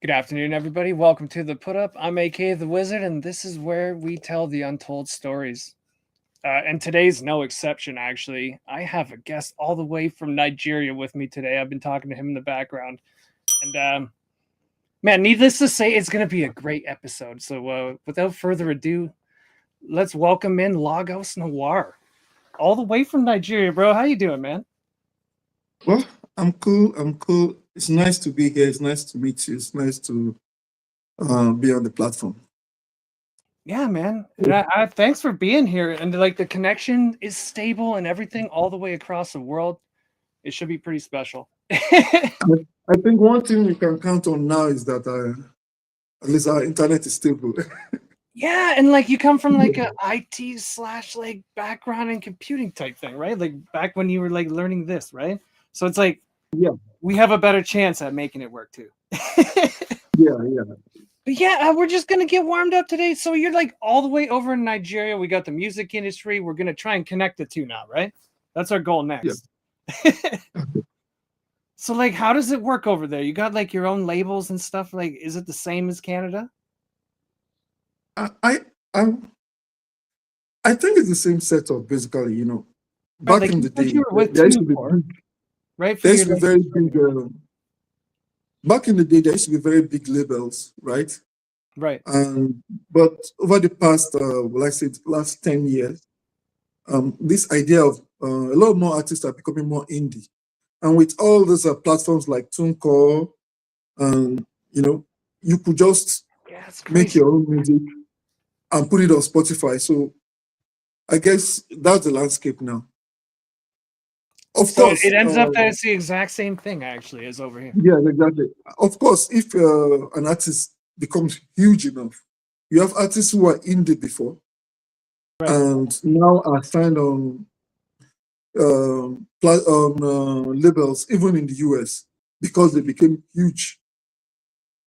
Good afternoon, everybody. Welcome to the Put Up. I'm A.K.A. the Wizard, and this is where we tell the untold stories. And today's no exception, actually. I have a guest all the way from Nigeria with me today. I've been talking to him in the background. And, man, needless to say, it's going to be a great episode. So, without further ado, let's welcome in Lagos Noir, all the way from Nigeria, bro. How you doing, man? Well, I'm cool. I'm cool. It's nice to be here. It's nice to meet you. It's nice to be on the platform. Yeah, man. And I thanks for being here. And like the connection is stable and everything all the way across the world. It should be pretty special. I think one thing you can count on now is that at least our internet is stable. Yeah, and like you come from like a IT slash like background and computing type thing, right? Like back when you were like learning this, right? So it's like Yeah, we have a better chance at making it work too. yeah. But yeah, we're just gonna get warmed up today. So you're like all the way over in Nigeria. We got the music industry. We're gonna try and connect the two now, right? That's our goal Yeah. next. So like, how does it work over there? You got like your own labels and stuff. Like, is it the same as Canada? I, I, I'm- I think it's the same setup, basically. Right, Back like in you the said day, you were with there used to be TuneCore, big, right? For there used your to be like, very big. Back in the day, there used to be very big labels, right? right. But over the past, well, I said, last 10 years, this idea of a lot more artists are becoming more indie. And with all these platforms like TuneCore, um, you know, you could just Yeah, it's make crazy. your own music and put it on Spotify. So I guess that's the landscape now. Of So course, it ends up that it's the exact same thing actually as over here. yeah, exactly. Of course, if an artist becomes huge enough, you have artists who are indie before Right. and now are signed on labels, even in the US, because they became huge.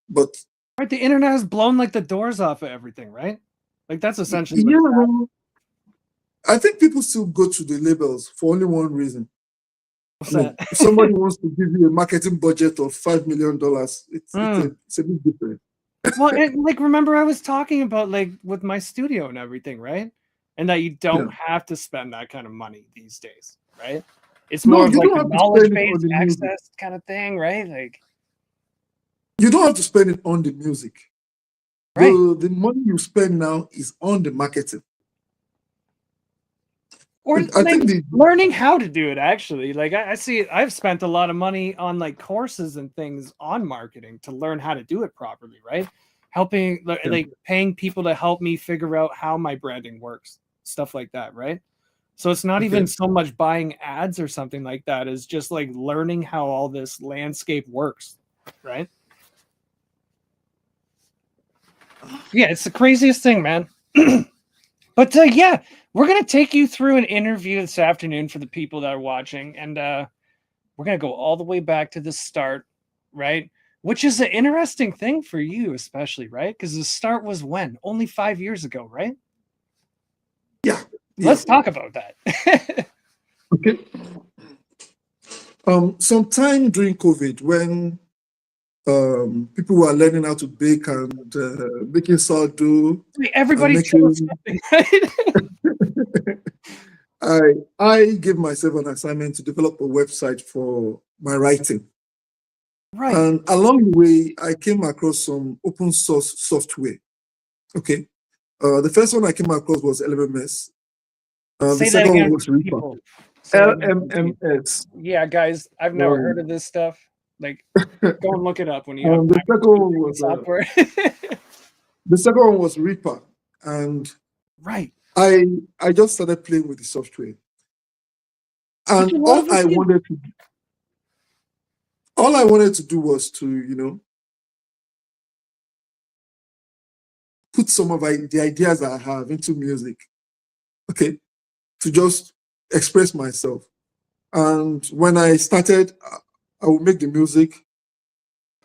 But Right. The internet has blown like the doors off of everything, right? Like that's essentially what yeah, it's at. no, I think people still go to the labels for only one reason. I What's that? mean, if somebody wants to give you a marketing budget of $5 million, Mm. it's a bit different. Well, and like remember I was talking about like with my studio and everything, right? And that you Yeah. don't have to spend that kind of money these days, right? It's No, more of you like don't a have to spend knowledge it on based the music. access kind of thing, right? Like, You don't have to spend it on the music. right. The money you spend now is on the marketing. Or I like think the learning how to do it actually. Like I see I've spent a lot of money on like courses and things on marketing to learn how to do it properly, right? Helping yeah, like paying people to help me figure out how my branding works, stuff like that, right? So it's not even okay. so much buying ads or something like that, it's just like learning how all this landscape works, right? Yeah, it's the craziest thing, man. But yeah, we're gonna take you through an interview this afternoon for the people that are watching, and we're gonna go all the way back to the start, right? Which is an interesting thing for you, especially, right? Because the start was when only 5 years ago, right? Yeah, yeah. Let's talk about that. Okay. Sometime during COVID, when people were learning how to bake and making sourdough and Everybody's doing making, something, right? I gave myself an assignment to develop a website for my writing. Right. And along the way, I came across some open source software. Okay. The first one I came across was LMMS. The Say that second one again for was the Reaper. people. Say that again for the people. LMMS. Yeah, guys, I've never heard Um, of this stuff. Like, go and look it up when you have the time. second one The was software. Reaper, and Right. I I just started playing with the software, Which a and lot of us do. all I wanted to do was to put some of the ideas I have into music, okay, to just express myself. And when I started, I would make the music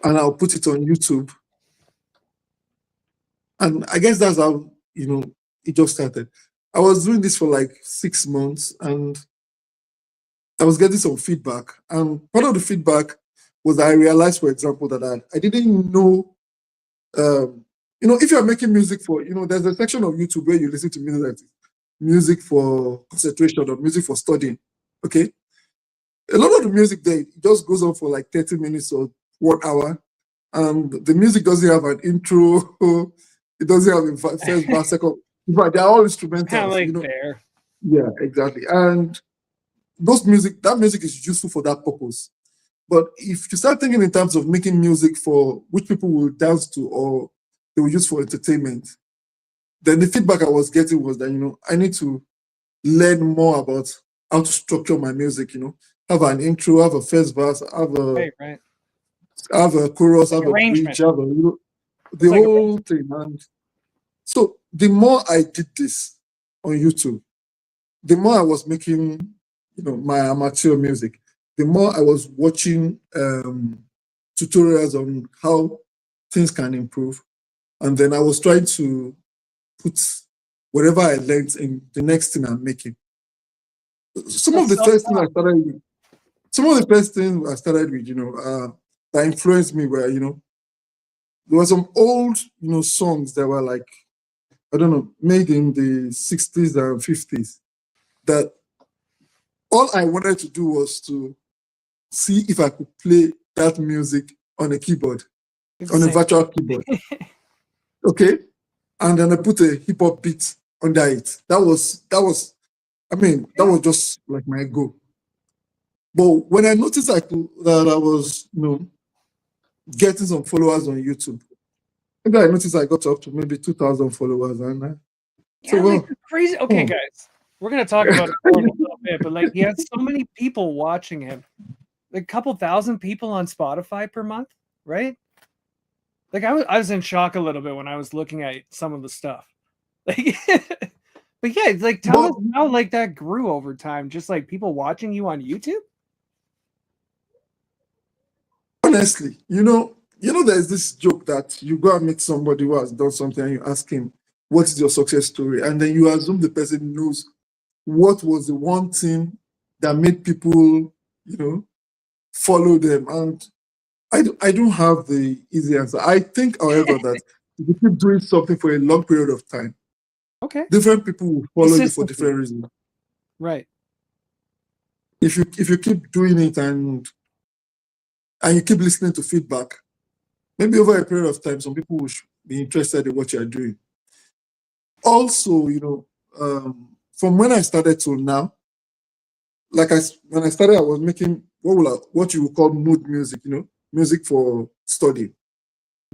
and I'll put it on YouTube, and I guess that's how it just started. I was doing this for like 6 months, and I was getting some feedback. And part of the feedback was that I realized, for example, that I didn't know If you're making music for, there's a section of YouTube where you listen to music, like music for concentration or music for studying. Okay. A lot of the music there it just goes on for like 30 minutes or 1 hour. And the music doesn't have an intro, it doesn't have a first verse, second. In fact, they're all Kind of instrumentals, like there. Yeah, exactly. And that music is useful for that purpose. But if you start thinking in terms of making music for which people will dance to or they will use for entertainment, then the feedback I was getting was that, I need to learn more about how to structure my music, have an intro, have a first verse, Right, right. have a chorus, Like have a bridge, arrangement. have the It's like whole thing. And so the more I did this on YouTube, the more I was making, my amateur music, the more I was watching tutorials on how things can improve. And then I was trying to put whatever I learned in the next thing I'm making. Some a of the first things I self-taught. started with, some of the first things I started with, that influenced me were, there were some old, songs that were like, I don't know, made in the 60s and 50s that all I wanted to do was to see if I could play that music on a keyboard, It's the on a same. virtual keyboard. Okay. And then I put a hip hop beat under it. That Yeah. was just like my goal. But when I noticed that I was, getting some followers on YouTube, maybe I noticed I got up to maybe 2,000 followers. And I said, Yeah, like well, it's crazy. Okay, oh. guys. We're gonna talk about it more in a little bit, but like he has so many people watching him. Like a couple thousand people on Spotify per month, right? Like I was in shock a little bit when I was looking at some of the stuff. Like but yeah, like tell But us how like that grew over time, just like people watching you on YouTube? honestly, there's this joke that you go and meet somebody who has done something and you ask him, what is your success story? And then you assume the person knows what was the one thing that made people, follow them. And I don't have the easy answer. I think, however, that if you keep doing something for a long period of time, Okay. different people will follow you for Consistency. different reasons. Right. If you keep doing it and you keep listening to feedback, maybe over a period of time, some people will be interested in what you're doing. Also, from when I started to now, when I started, I was making what you would call mood music, music for study.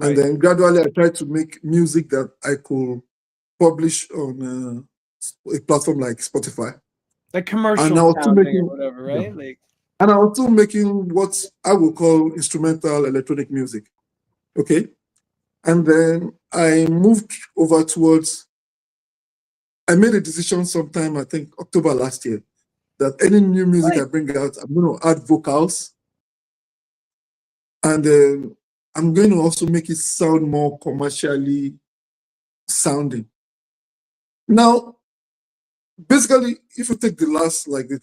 And Right. then gradually, I tried to make music that I could publish on a platform like Spotify. Like And commercial I was still sounding or making, whatever, yeah. right? Like And I was still making what I would call instrumental electronic music. Okay. And then I moved over towards, I made a decision sometime, I think October last year, that any new music right. I bring out, I'm going to add vocals and I'm going to also make it sound more commercially sounding. Now, basically, if you take the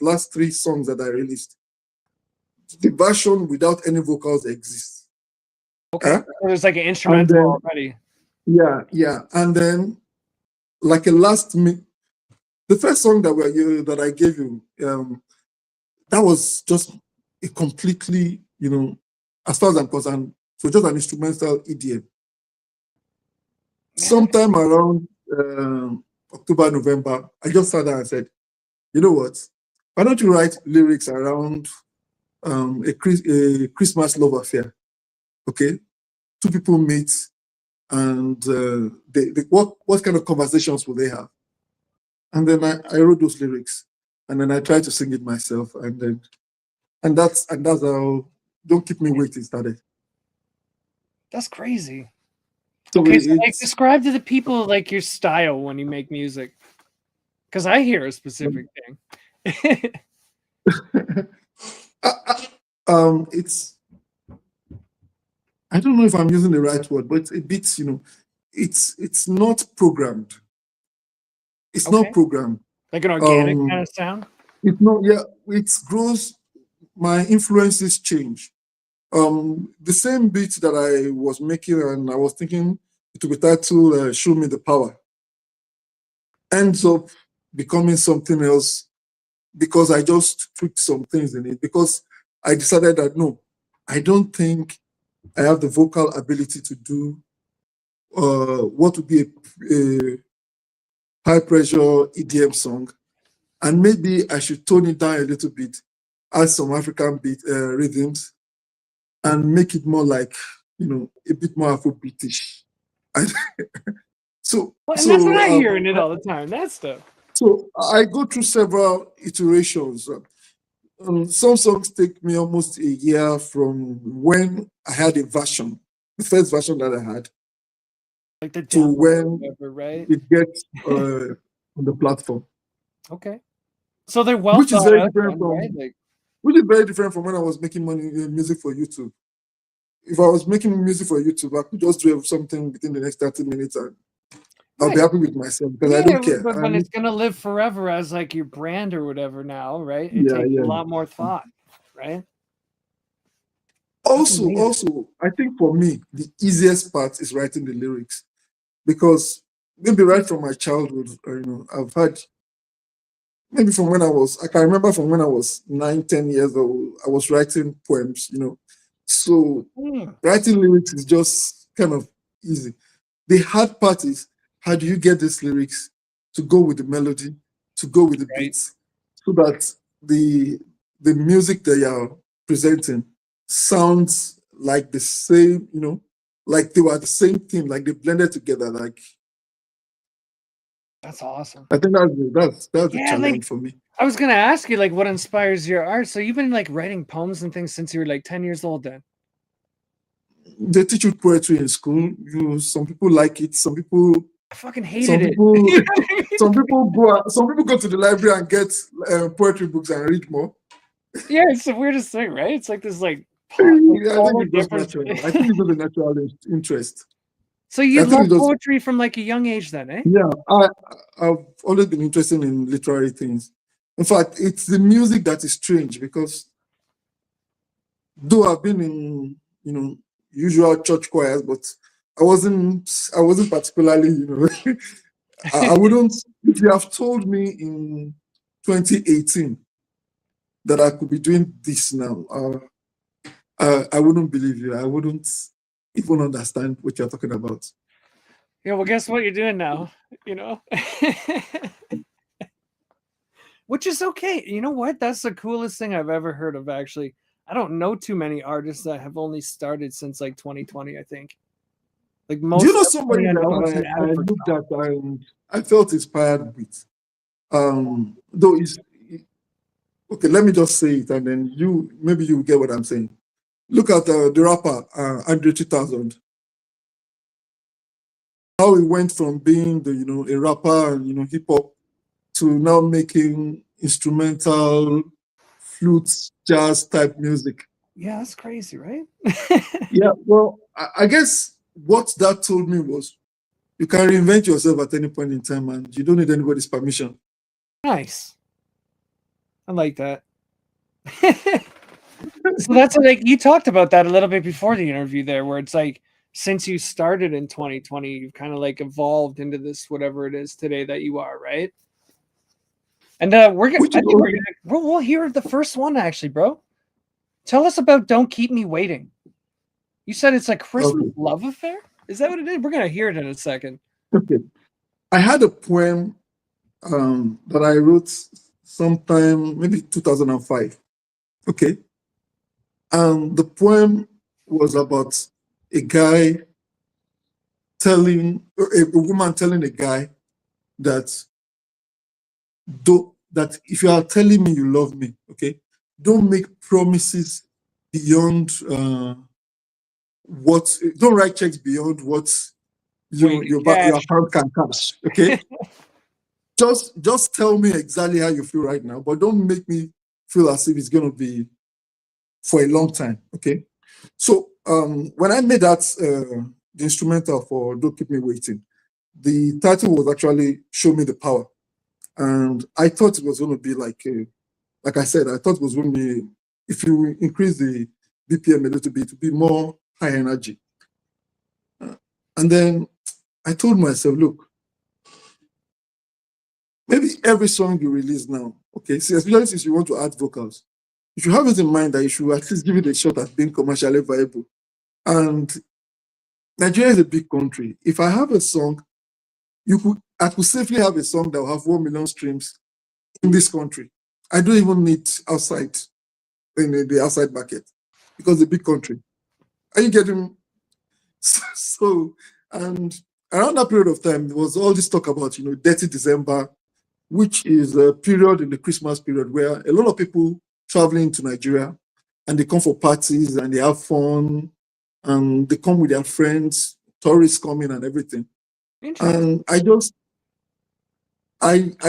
last three songs that I released, the version without any vocals exists. Okay. Huh? So there's like an And instrumental then, already. yeah. And then, like the first song that I gave you, that was just a completely, as far as I'm concerned, so just an instrumental EDM. Yeah. Sometime around October, November, I just sat down and said, you know what? Why don't you write lyrics around a Christmas love affair? Okay, two people meet, and what kind of conversations will they have? And then I wrote those lyrics, and then I tried to sing it myself, and that's how Don't Keep Me Waiting started. That's crazy. So Okay, so like it's describe to the people like your style when you make music. Because I hear a specific thing. it's I don't know if I'm using the right word, but it's a bit, it's not programmed. It's not Okay. programmed. Like an organic kind Um, of sound? it's not, yeah, it grows. My influences change. The same beat that I was making, and I was thinking it would be titled "Show Me the Power," ends up becoming something else because I just tweaked some things in it. Because I decided that no, I don't think I have the vocal ability to do what would be a high pressure EDM song, and maybe I should tone it down a little bit, add some African beat rhythms, and make it more like a bit more Afrobeatish. And so Well, and that's what so I um, hear in it all the time. That stuff. so I go through several iterations. Some songs take me almost a year from when I had a version, the first version that I had, Like the to demo or when whatever, right? it gets on the platform, Okay. So they're well which is thought very out different then, right? from Like, when I was making money music for YouTube. If I was making music for YouTube, I could just do something within the next 30 minutes and I'll be right. happy with myself because I Yeah, don't care. but when it's gonna live forever as like your brand or whatever now, right? It Yeah, takes a yeah. lot more thought, right? That's Also, amazing. also, I think for me, the easiest part is writing the lyrics because maybe right from my childhood, I've had maybe from when I can remember from when I was 9, 10 years old, I was writing poems. So Hmm, writing lyrics is just kind of easy. The hard part is how do you get these lyrics to go with the melody, to go with the right. beats, so that the music that you're presenting sounds like the same, like they were the same thing, like they blended together. Like That's awesome. I think that's the Yeah, like challenge for me. I was gonna ask you like what inspires your art. So you've been like writing poems and things since you were like 10 years old then. They teach you poetry in school. Some people like it. I fucking Some hated it. people, some people go to the library and get poetry books and read more. Yeah, it's the weirdest thing, right? It's like this like I think polar it's just difference. natural. I think it's just a natural interest. So you I think love it's just poetry from like a young age then, eh? yeah. I've always been interested in literary things. In fact, it's the music that is strange because though I've been in usual church choirs, but I wasn't particularly I wouldn't. If you have told me in 2018 that I could be doing this now, I wouldn't believe you. I wouldn't even understand what you're talking about. Yeah, well, guess what you're doing now, you know? Which is okay. You know what? That's the coolest thing I've ever heard of, actually. I don't know too many artists that have only started since like 2020, I think. Like Do you most know everybody somebody I know has that been at it I for looked at and I felt inspired with? Though it's okay, let me just say it and then maybe you get what I'm saying. Look at the rapper Andre 2000. How he went from being a rapper and hip hop to now making instrumental flute jazz type music. Yeah, that's crazy, right? Yeah, well, I guess what that told me was you can reinvent yourself at any point in time and you don't need anybody's permission. Nice. I like that. So that's like you talked about that a little bit before the interview there, where it's like since you started in 2020, you've kind of like evolved into this whatever it is today that you are, right? And we're gonna, Which I is think we'll hear the first one actually, bro. Tell us about "Don't Keep Me Waiting." You said it's a Christmas okay. love affair. Is that what it is? We're gonna hear it in a second. Okay. I had a poem that I wrote sometime maybe 2005. Okay. And the poem was about a guy a woman telling a guy that that if you are telling me you love me, okay, don't make promises beyond what don't write checks beyond what What you can your cash. account can cash. Okay, just tell me exactly how you feel right now, but don't make me feel as if it's going to be for a long time. Okay, so when I made that the instrumental for "Don't Keep Me Waiting," the title was actually "Show Me the Power," and I thought it was going to be like I said, I thought it was going to be if you increase BPM a little bit to be more high energy. And then I told myself, look, maybe every song you release now, okay, see, especially since you want to add vocals, you should have it in mind that you should at least give it a shot at being commercially viable. And Nigeria is a big country. If I have a song, I could safely have a song that will have 1 million streams in this country. I don't even need outside in the outside market because it's a big country. Are you getting so? And around that period of time, there was all this talk about Dirty December, which is a period in the Christmas period where a lot of people traveling to Nigeria and they come for parties and they have fun and they come with their friends, tourists coming and everything. And I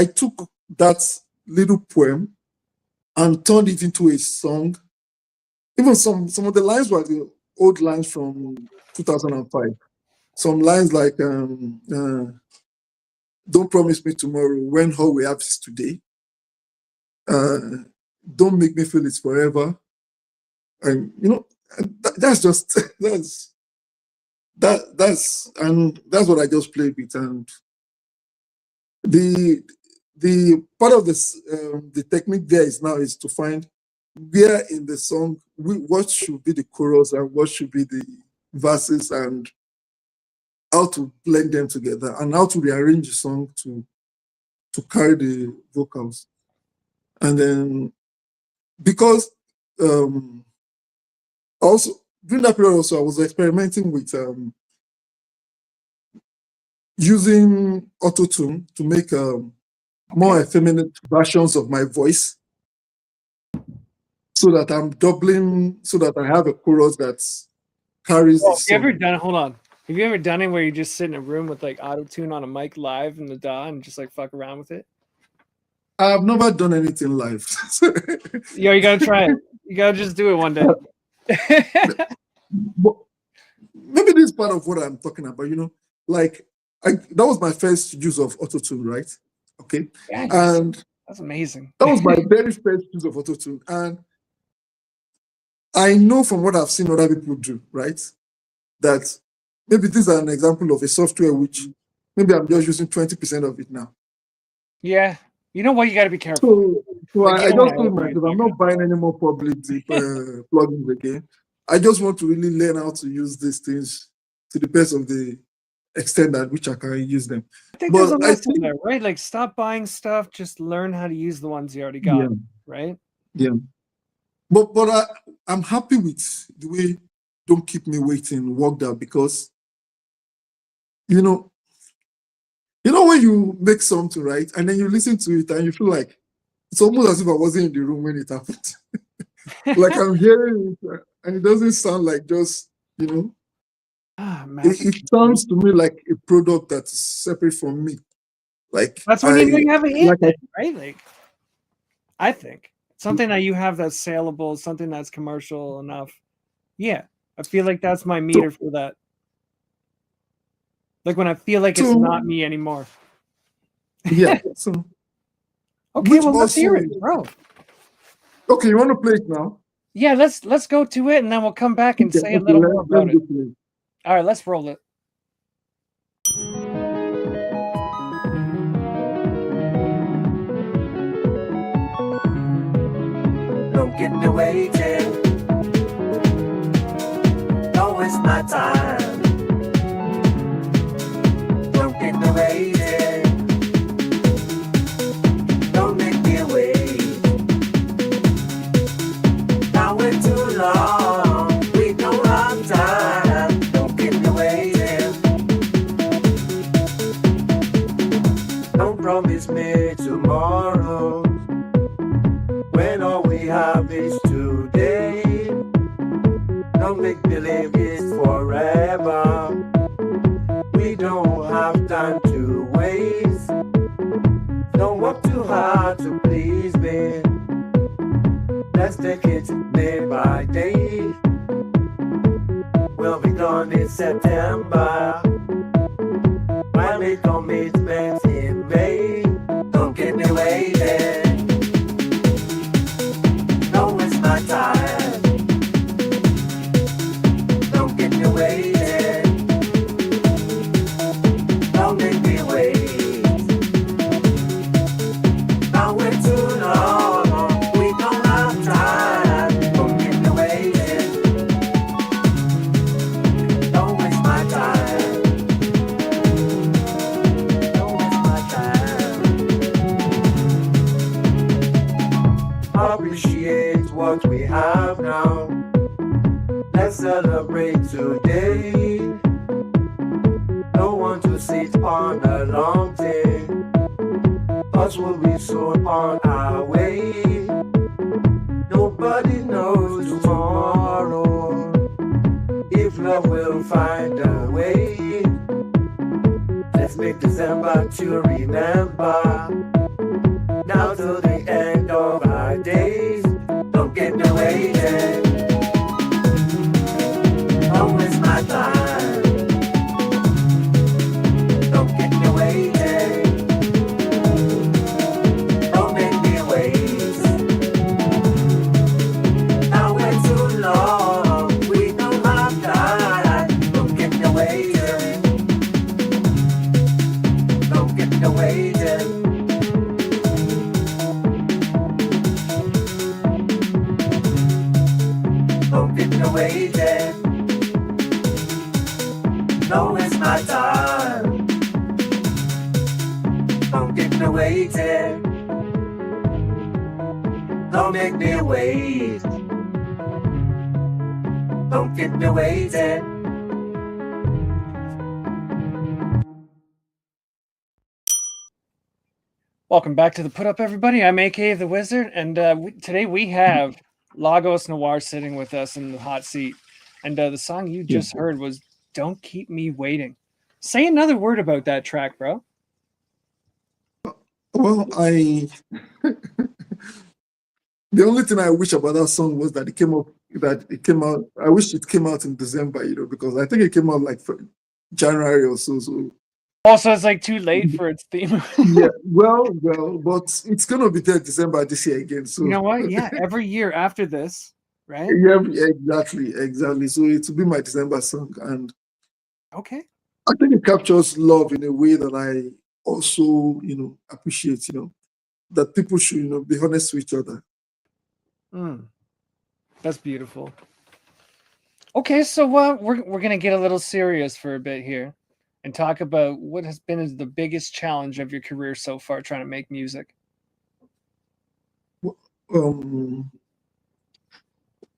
took that little poem and turned it into a song. Even some of the lines were the old lines from 2005. Some lines like "Don't promise me tomorrow when all we have is today." Don't make me feel it's forever. And that's just that's what I just played with. And the part of this the technique there is to find where in the song what should be the chorus and what should be the verses, and how to blend them together and how to rearrange the song to carry the vocals. And then because also during that period also I was experimenting with using auto-tune to make more effeminate versions of my voice, so that I'm doubling, so that I have a chorus that carries the song. Have you ever done it where you just sit in a room with like auto-tune on a mic live in the DAW and just like fuck around with it? I've never done anything live. Yo, you gotta try it. You gotta just do it one day. But maybe this is part of what I'm talking about, like that was my first use of auto-tune, right? Okay. Yeah, and that's amazing. That was my very first use of auto-tune. And I know from what I've seen other people do, right, that maybe this is an example of a software which maybe I'm just using 20% of it now. Yeah. You know what? You got to be careful. So I just told myself I'm not buying any more public plugins again. I just want to really learn how to use these things to the best of the extent at which I can use them. I think there's a lesson there, right? Like, stop buying stuff. Just learn how to use the ones you already got, right? Yeah. But I'm happy with the way Don't Keep Me Waiting worked out, because when you make something, right, and then you listen to it and you feel like it's almost as if I wasn't in the room when it happened. Like I'm hearing it and it doesn't sound like just, it sounds to me like a product that's separate from me. Like that's when you have a hit, right? Like, I think something that you have that's saleable, something that's commercial enough. Yeah, I feel like that's my meter for that. Like when I feel like it's not me anymore. Yeah. So okay, well, let's hear it, bro. Okay, you want to play it now? Yeah, let's go to it, and then we'll come back and say a little more about it. All right, let's roll it. Don't get me waiting. Don't waste my time. Don't get me waiting. Don't make me wait. Now we're too long. We don't have time. Don't get me waiting. Don't promise me tomorrow when all we have is today. Don't make believe it's forever. We don't have time to waste. Don't work too hard to please me. Let's take it day by day. We'll be gone in September. Why make commitments in May? Don't get me waiting. Don't waste my time. on a long day. Us will be soon on our way. Nobody knows tomorrow if love will find a way. Let's make December to remember. Now till the end of our days. Don't get me waiting. Don't waste my time. Don't get me waiting. Don't make me wait. Now we're too long. We don't have time. Don't get me waiting. Don't get me waiting. Don't get me waiting. Don't waste my time. Don't get me waiting. Don't make me wait. Don't get me waiting. Welcome back to the Put Up, everybody. I'm A.K.A. the Wizard, and today we have Lagos Noir sitting with us in the hot seat. And the song you just heard was "Don't Keep Me Waiting." Say another word about that track, bro. Well, the only thing I wish about that song was that it came out. I wish it came out in December, because I think it came out like for January or so. So Also, it's like too late for its theme. yeah, well, but it's gonna be there December this year again. So You know what? Yeah, every year after this, right? yeah, exactly. So it will be my December song, and Okay. I think it captures love in a way that I also, appreciate. That people should, be honest with each other. That's beautiful. Okay, so we're gonna get a little serious for a bit here, and talk about what has been the biggest challenge of your career so far, trying to make music.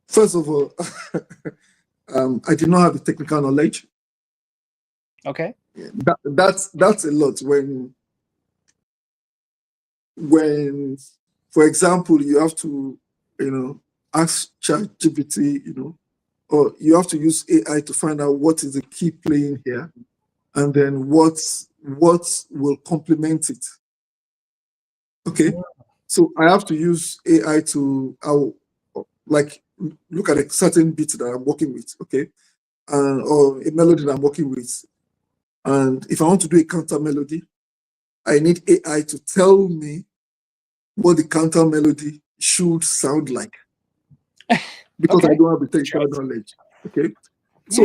First of all, I did not have the technical knowledge. Okay. That's a lot when, for example, you have to, ask ChatGPT, or you have to use AI to find out what is the key playing here, and then what will complement it. Okay, so I have to use AI to look at a certain beat that I'm working with, okay, or a melody that I'm working with, and if I want to do a counter melody, I need AI to tell me what the counter melody should sound like, because Okay. I don't have the technical knowledge. Okay, so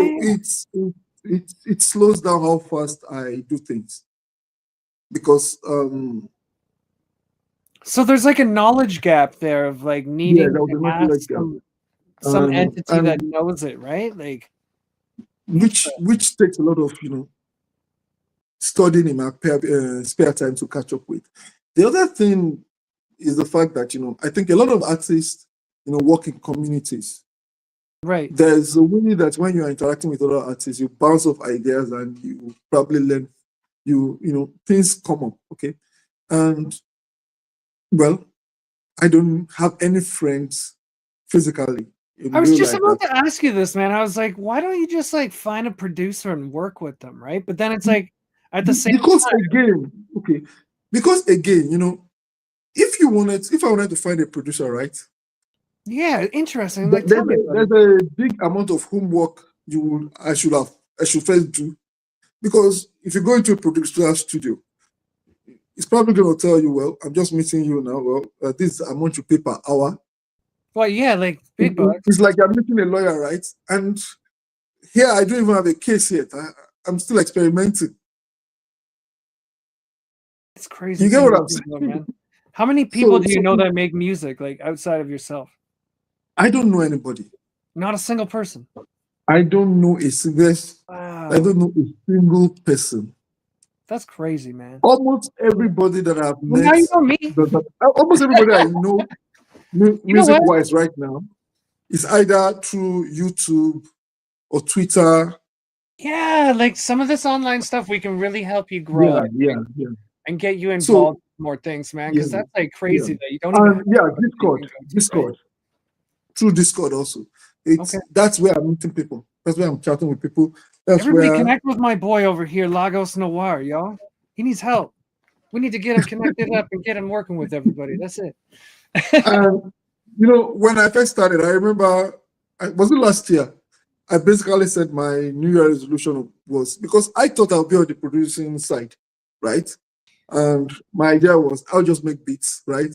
it slows down how fast I do things, because So there's like a knowledge gap there of like needing there was to a knowledge ask gap, some entity that and knows it, right? Like which takes a lot of studying in my spare time to catch up with. The other thing is the fact that I think a lot of artists work in communities. right. There's a way that when you are interacting with other artists, you bounce off ideas and you probably learn. Things come up, okay, and well, I don't have any friends physically in I was real just life about that. to ask you this, man. I was like, why don't you just like find a producer and work with them, right? But then it's like at the same Because time, again, okay, if I wanted to find a producer, right? yeah, interesting. Like, tell me about it. There's a big amount of homework I should first do, because if you go into a producer studio, it's probably going to tell you, well, I'm just meeting you now. Well, this is the amount you pay per hour. Well, yeah, like big bucks. It's like I'm meeting a lawyer, right? And here I don't even have a case yet. I'm still experimenting. It's crazy. You get what I'm saying? Man. How many people do you know that make music like outside of yourself? I don't know anybody. Not a single person. I don't know a single. Wow. I don't know a single person. That's crazy, man. Almost everybody that I've met, now you know me. almost everybody I know, music-wise right now, is either through YouTube or Twitter Yeah, like some of this online stuff, we can really help you grow, Yeah, I yeah, think, yeah. and get you So involved in more things, man. yeah, Because that's like yeah. crazy that you don't even have And yeah, a website you can go to, right? Discord, through Discord also. Okay. That's where I'm meeting people. That's where I'm chatting with people. That's Everybody where connect with my boy over here, Lagos Noir, y'all. He needs help. We need to get him connected up and get him working with everybody. That's it. and when I first started, I remember was it last year? I basically said my New Year resolution was because I thought I'll be on the producing side, right? And my idea was I'll just make beats, right?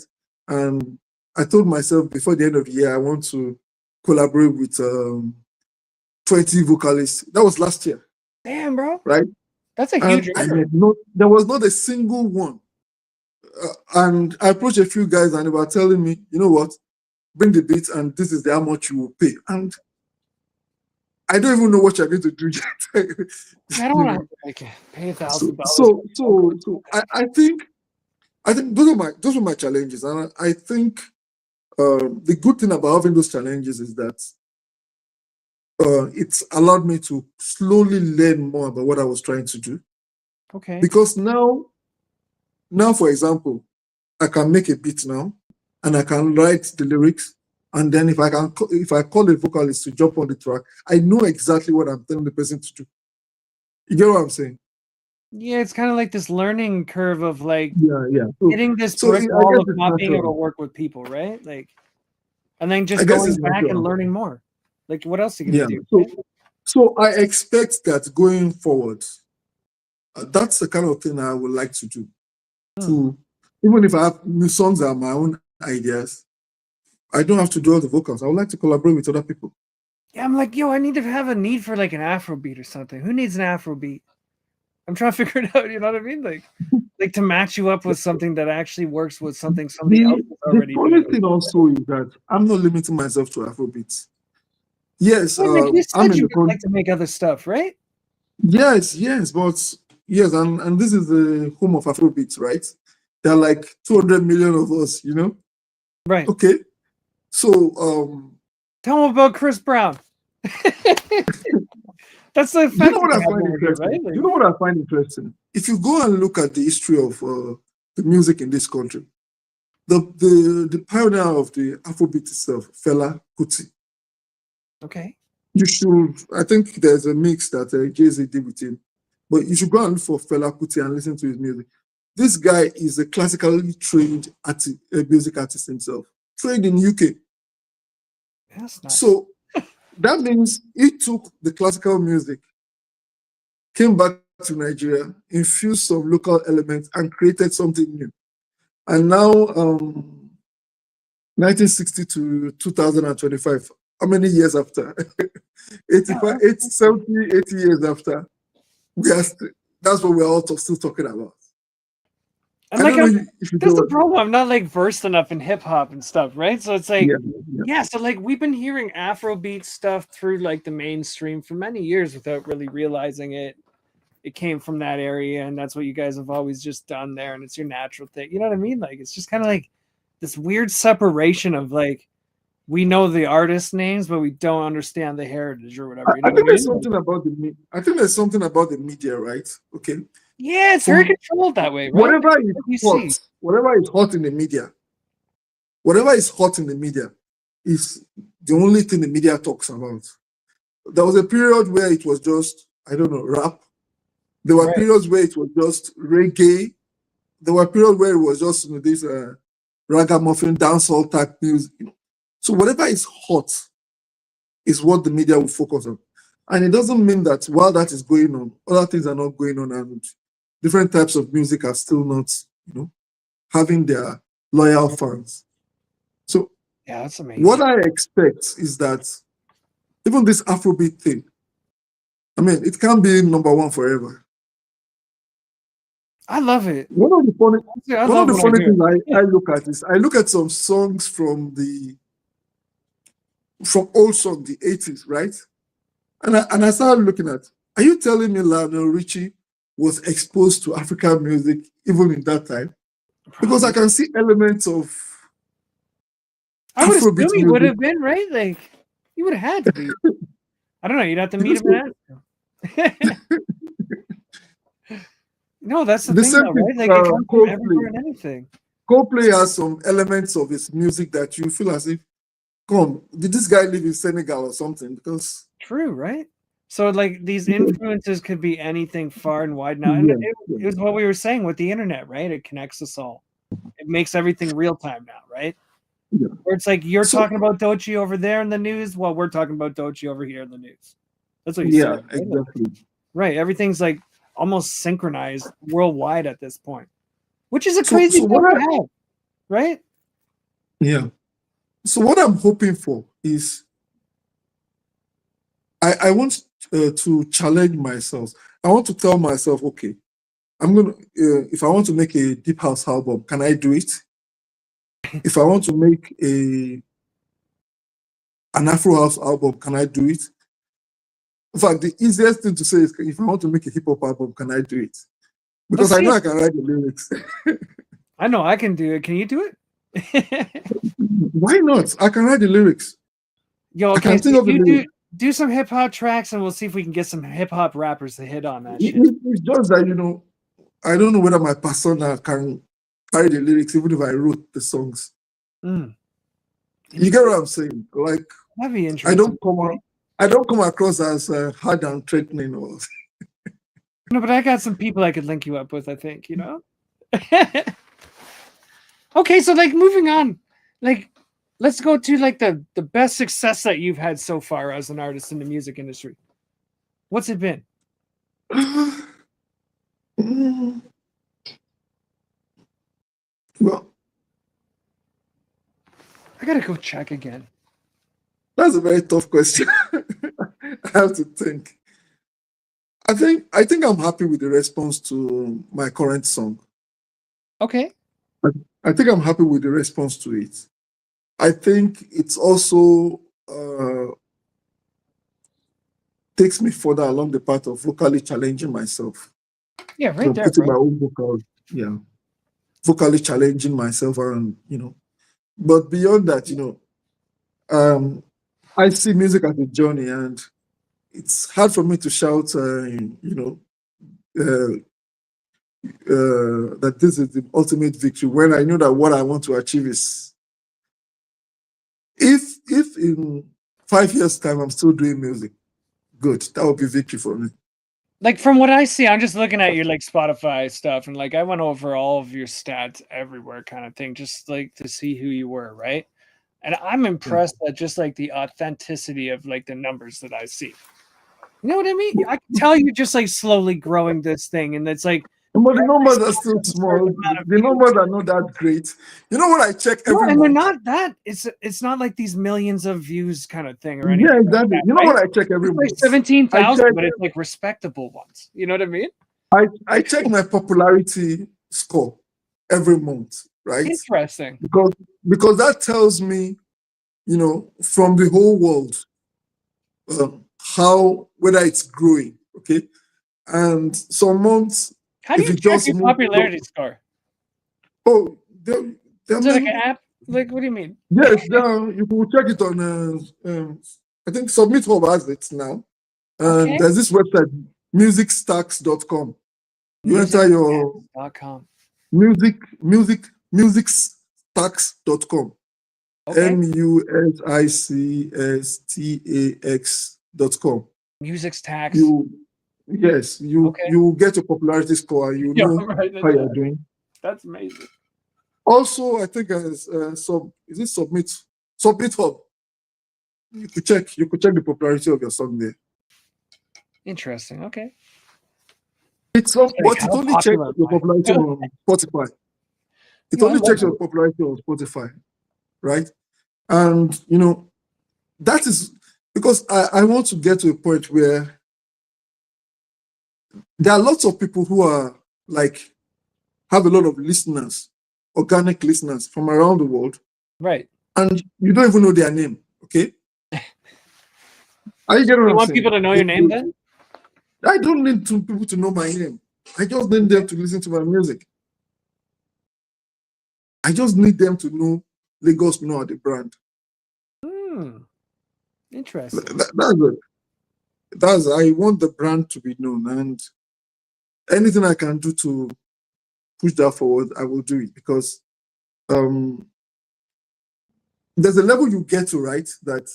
And I told myself before the end of the year I want to collaborate with 20 vocalists. That was last year, Damn, bro. right? That's a And huge I order. had there was not a single one. And I approached a few guys and they were telling me, you know what, bring the beats and this is how much you will pay. And I don't even know what you're going to do yet. I don't you want to have know. to like pay So $1,000. so so so I think those are my challenges. And I think the good thing about having those challenges is that it's allowed me to slowly learn more about what I was trying to do. Okay. Because now, for example, I can make a beat now, and I can write the lyrics, and then if I call a vocalist to jump on the track, I know exactly what I'm telling the person to do. You get what I'm saying? Yeah, it's kind of like this learning curve of like Yeah. hitting this So brick I wall guess of it's not being able to natural. work with people, right? Like, and then I just guess going it's back and natural. learning more. Like, what else are you Yeah. gonna do? So I expect that going forward, that's the kind of thing I would like to do. Hmm. To even if I have new songs are my own ideas, I don't have to do all the vocals. I would like to collaborate with other people. Yeah, I'm like, yo, I need to have a need for like an Afro beat or something. Who needs an Afro beat? I'm trying to figure it out. You know what I mean? Like to match you up with something that actually works with something somebody else The is the already funny doing. thing also is that I'm not limiting myself to Afrobeats. Yes, Well, like you I'm said, in you the would con. like to make other stuff, right? Yes, but yes, and this is the home of Afrobeats, right? There are like 200 million of us, Right. Okay, so Tell them about Chris Brown. That's the you know effect what we I have find over here, interesting? right? You Like, know what I find interesting? If you go and look at the history of the music in this country, the pioneer of the Afrobeat itself, Fela Kuti. okay. You should. I think there's a mix that Jay-Z did with him, but you should go and look for Fela Kuti and listen to his music. This guy is a classically trained music artist himself, trained in UK. That's nice. So that means he took the classical music, came back to Nigeria, infused some local elements, and created something new. And now, 1960 to 2025, how many years after? Yeah, 85, that's 80, awesome. 70, 80 years after, we are that's what we're all still talking about. And I like don't know I'm if you that's know the what. problem. I'm not like versed enough in hip hop and stuff, right? So it's like, Yeah, yeah. yeah, so like we've been hearing Afrobeat stuff through like the mainstream for many years without really realizing it. It came from that area, and that's what you guys have always just done there, and it's your natural thing. You know what I mean? Like it's just kind of like this weird separation of like we know the artist names, but we don't understand the heritage or I, whatever. You I know what think I there's mean? Like, something about I think there's something about the media, right? Okay, yeah, it's very from controlled that way, right? Like, whatever is what you see. hot, whatever is hot in the media, whatever is hot in the media is the only thing the media talks about. There was a period where it was just, I don't know, rap. There were Right. periods where it was just reggae. There were periods where it was just this ragamuffin dancehall type music. So whatever is hot is what the media will focus on. And it doesn't mean that while that is going on, other things are not going on, and different types of music are still not, having their loyal fans. So Yeah, that's what amazing. I expect is that even this Afrobeat thing, I mean, it can't be number one forever. I love it. One of the funny, Honestly, I one of love the when I funny hear things it. I look at is I look at some songs from old song, the 80s, right? And I started looking at, are you telling me Lionel Richie was exposed to African music even in that time? Because I Probably. can see elements of I would assume Afrobeat he would music. have been, right? Like, he would have had to be. I don't know. You'd have to Did meet you him and say, ask him. No, that's the The thing, same though, thing, right? Like it comes from everywhere Coldplay. and anything. Coldplay has some elements of his music that you feel as if, come on, did this guy live in Senegal or something? Because True, right? So like these influences could be anything far and wide now, and yeah, it was what we were saying with the internet, right? It connects us all. It makes everything real time now, right? yeah. Where it's like you're So talking about Dochi over there in the news, while we're talking about Dochi over here in the news. That's what you yeah, said, right? exactly. Right. Everything's like almost synchronized worldwide at this point, which is a So crazy so thing what I to have, right? yeah. So what I'm hoping for is I want to challenge myself. I want to tell myself, okay, I'm gonna if I want to make a deep house album, can I do it? If I want to make an Afro house album, can I do it? In fact, the easiest thing to say is if I want to make a hip hop album, can I do it? Because Let's I see know it. I can write the lyrics. I know I can do it. Can you do it? Why not? I can write the lyrics. Yo, I okay, can so think of the you lyrics. do some hip hop tracks, and we'll see if we can get some hip hop rappers to hit on that shit. It's just that I don't know whether my persona can carry the lyrics, even if I wrote the songs. Mm, You get what I'm saying? Like that'd be I interesting. don't come out, I don't come across as hard and threatening. Or No, but I got some people I could link you up with. I think you know. Okay, so like moving on, like let's go to like the best success that you've had so far as an artist in the music industry. What's it been? Mm, well, I gotta go check again. that's a very tough question. I have to think. I think I'm happy with the response to my current song. Okay. I, I think I'm happy with the response to it. I think it's also takes me further along the path of vocally challenging myself. Yeah, right there, Putting bro. my own vocal, yeah, vocally challenging myself and. But beyond that, I see music as a journey, and it's hard for me to shout, uh, that this is the ultimate victory when I know that what I want to achieve is if in 5 years' time I'm still doing music, good, that would be victory for me. Like from what I see, I'm just looking at your like Spotify stuff, and like I went over all of your stats everywhere, kind of thing, just like to see who you were, right? And I'm Yeah. impressed at just like the authenticity of like the numbers that I see. You know what I mean? I can tell you're just like slowly growing this thing, and it's like But the every numbers are song still has a certain small. amount of The views. numbers are not that great. You know what I check No, every and they're month? not that. It's not like these millions of views kind of thing or Yeah, anything like exactly. that, You know right? what I check every It's like month? I 17,000, check but it's like respectable ones. You know what I mean? I check my popularity score every month, right? Interesting. Because that tells me, from the whole world, how whether it's growing, okay? And some months, How do if you it check just your moves, popularity score? oh, there are Is it like an many. app? Like, what do you mean? Yes, you can check it on. I think Submit Hub has it now. And Okay. there's this website, musicstacks.com. You enter your Musicstacks.com. musicstacks.com. Okay. Musicstacks.com. Music's tax. You yes, you Okay. you get your popularity score and you Yeah, know I'm writing it how you're down. doing. That's amazing. Also, I think as is it Submit Hub. You could check the popularity of your song there. Interesting. Okay. It's It's like but it how only checks popular your am popularity I? on Spotify. It Yo, I only love checks your it. popularity on Spotify, right? And that is because I want to get to a point where there are lots of people who are like have a lot of listeners, organic listeners from around the world, Right. and you don't even know their name. Okay, are you getting what You I'm want people saying? to know your name then? I don't need people to know my name. I just need them to listen to my music. I just need them to know Lagos Noir, the brand. Hmm. Interesting. That's it. I want the brand to be known, and anything I can do to push that forward, I will do it, because um, there's a level you get to, right? That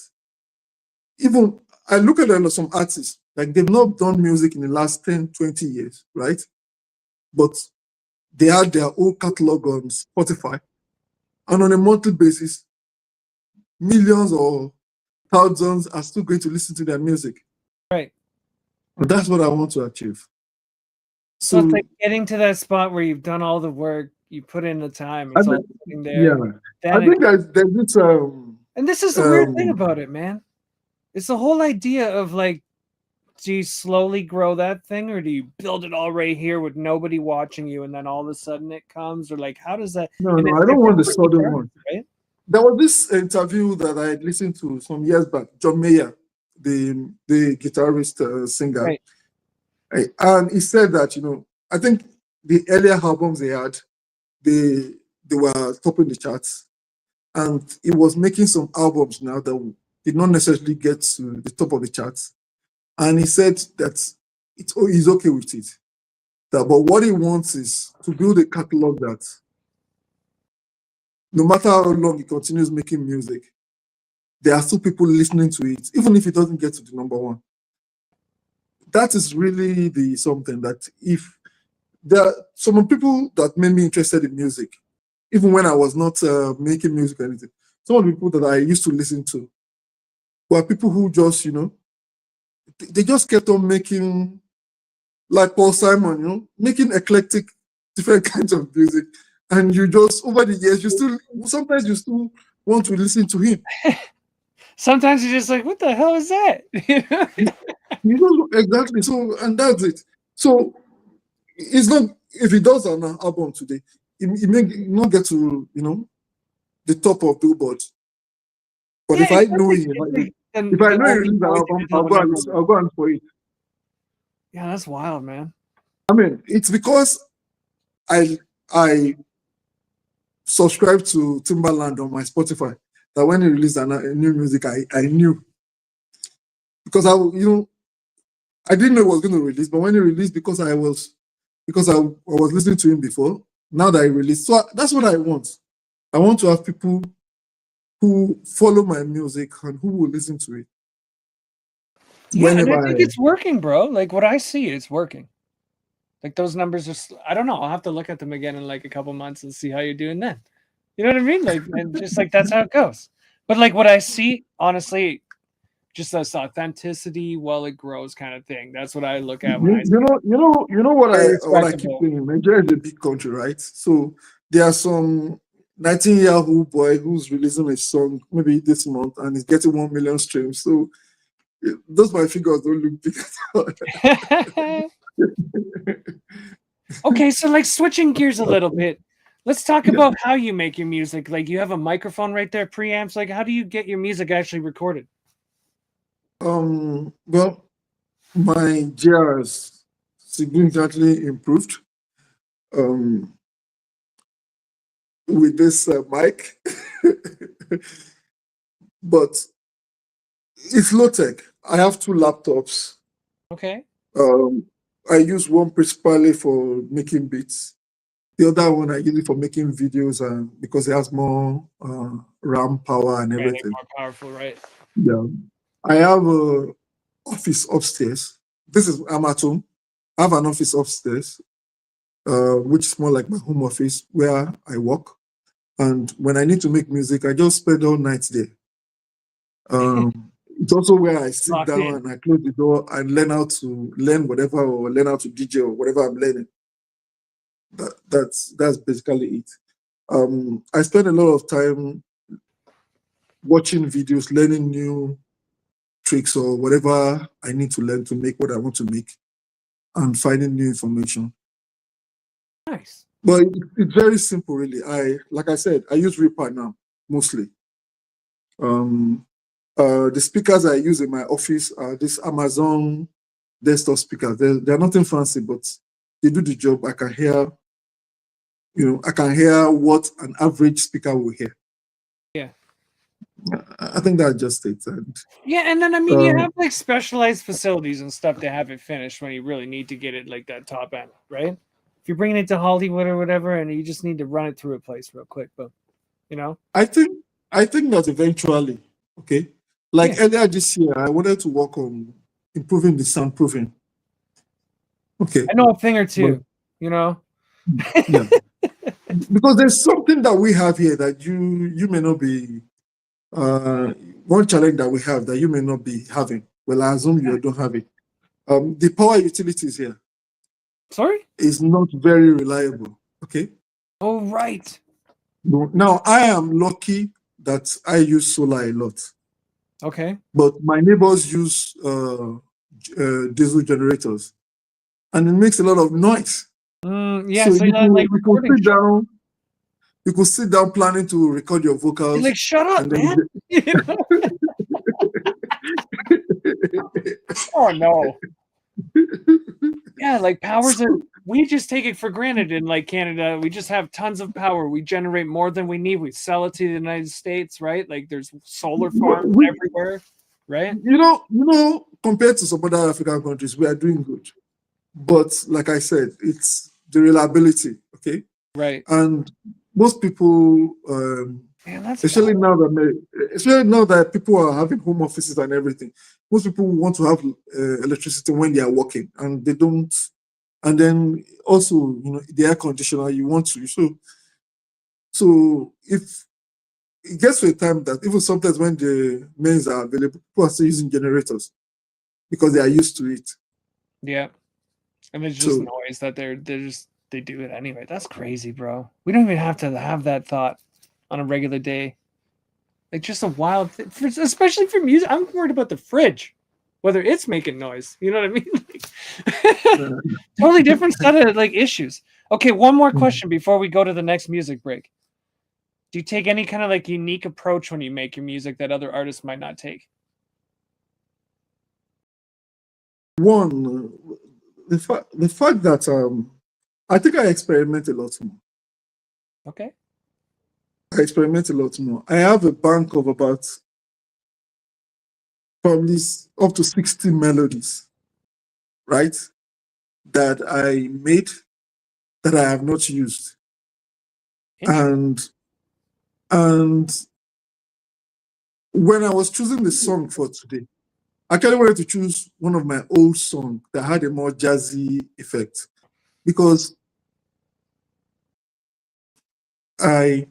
even I look at some artists, like they've not done music in the last 10, 20 years, right? But they had their own catalog on Spotify, and on a monthly basis, millions or thousands are still going to listen to their music. Right. But that's what I want to achieve. So it's So like getting to that spot where you've done all the work, you put in the time, I it's all think, sitting yeah, there. I Then it, think there's this and this is the weird thing um about it, man. It's the whole idea of like, do you slowly grow that thing, or do you build it all right here with nobody watching you, and then all of a sudden it comes, or like how does that? no, And no, it's I don't different want the for each sudden artist, one. right? There was this interview that I had listened to some years back, John Mayer, the guitarist, singer, Right. and he said that, I think the earlier albums they had, they they were topping the charts, and he was making some albums now that did not necessarily get to the top of the charts, and he said that he's okay with it. That, but what he wants is to build a catalog that no matter how long he continues making music, there are still people listening to it, even if it doesn't get to the number one. That is really the something that, if there are some people that made me interested in music, even when I was not making music or anything. Some of the people that I used to listen to were people who just, they just kept on making, like Paul Simon, making eclectic, different kinds of music. And you just, over the years, sometimes you still want to listen to him. Sometimes you're just like, what the hell is that? You know, exactly. So, and that's it. So, it's not, if he does an album today, he may not get to, the top of Billboard. But Yeah, if I know exactly. him, It's like, if I then know he all he's released an going to album, do is have a number one. I'll go and for it. Yeah, that's wild, man. I mean, it's because I subscribed to Timbaland on my Spotify, that when he released a new music, I knew, because I didn't know he was going to release, but when he released, because I was listening to him before. Now that he released, so that's what I want. I want to have people who follow my music and who will listen to it Yeah, and I whenever think it's working, bro. Like what I see, it's working. Like those numbers are. I don't know. I'll have to look at them again in like a couple months and see how you're doing then. You know what I mean? Like, and just like that's how it goes. But like what I see, honestly, just this authenticity while it grows kind of thing. That's what I look at when I see what very I keep respectable. saying. Nigeria is a big country, right? So there are some 19-year-old boy who's releasing a song maybe this month and is getting 1 million streams. So those my figures don't look big at all. Okay, so like switching gears a little bit. Let's talk Yeah. about how you make your music. Like you have a microphone right there, preamps. Like how do you get your music actually recorded? Well, my GR has significantly improved um, with this mic, but it's low tech. I have two laptops. Okay. Um, I use one principally for making beats. The other one I use it for making videos, and because it has more RAM power and Right, like everything. more powerful, right? Yeah, I have a office upstairs. I'm at home. I have an office upstairs, which is more like my home office where I work. And when I need to make music, I just spend all night there. It's also where I sit Locked down in. and I close the door and learn how to learn whatever, or learn how to DJ or whatever I'm learning. That's basically it. I spend a lot of time watching videos, learning new tricks or whatever I need to learn to make what I want to make, and finding new information. Nice. But it's very simple, really. Like I said, I use Reaper now mostly. Um, the speakers I use in my office are this Amazon desktop speakers. They're nothing fancy, but they do the job. I can hear what an average speaker will hear. Yeah. I think that's just it. And Yeah, and then I mean, you uh, have like specialized facilities and stuff to have it finished when you really need to get it like that top end, right? If you're bringing it to Hollywood or whatever, and you just need to run it through a place real quick, but you know, I think I think that eventually, okay, yeah, like earlier this year, I wanted to work on improving the soundproofing. Okay, I know a thing or but two, you know. yeah, because there's something that we have here that you may not be. Uh, One challenge that we have that you may not be having. Well, I assume you don't have it. The power utilities here Sorry. is not very reliable. Okay. Oh right. No, now I am lucky that I use solar a lot, Okay. but my neighbors use diesel generators, and it makes a lot of noise. Yeah. So So you you're like could recording sit shit. down, planning to record your You're vocals, like, shut up, and then man. You know? Oh no. Yeah, like powers are. so, We just take it for granted in like Canada. We just have tons of power. We generate more than we need. We sell it to the United States, right? Like there's solar farms we, everywhere, right? compared to some other African countries, we are doing good. But like I said, it's the reliability, okay? Right. And most people, Man, that's especially wild. now that people are having home offices and everything, most people want to have electricity when they are working, and they don't. And then also, the air conditioner you want to. So if it gets to a time that even sometimes when the mains are available, people are still using generators because they are used to it. Yeah. And it's just So noise that they do it anyway. That's crazy, bro. We don't even have to have that thought on a regular day. Like just a wild thing, especially for music. I'm worried about the fridge, whether it's making noise. You know what I mean? Like, uh, totally different set of like issues. Okay, one more question before we go to the next music break. Do you take any kind of like unique approach when you make your music that other artists might not take? one, the fact that I think I experiment a lot more. Okay. I experiment a lot more. I have a bank of about probably up to 60 melodies, right? That I made that I have not used. Interesting. And when I was choosing the song for today, I kind of wanted to choose one of my old songs that had a more jazzy effect because I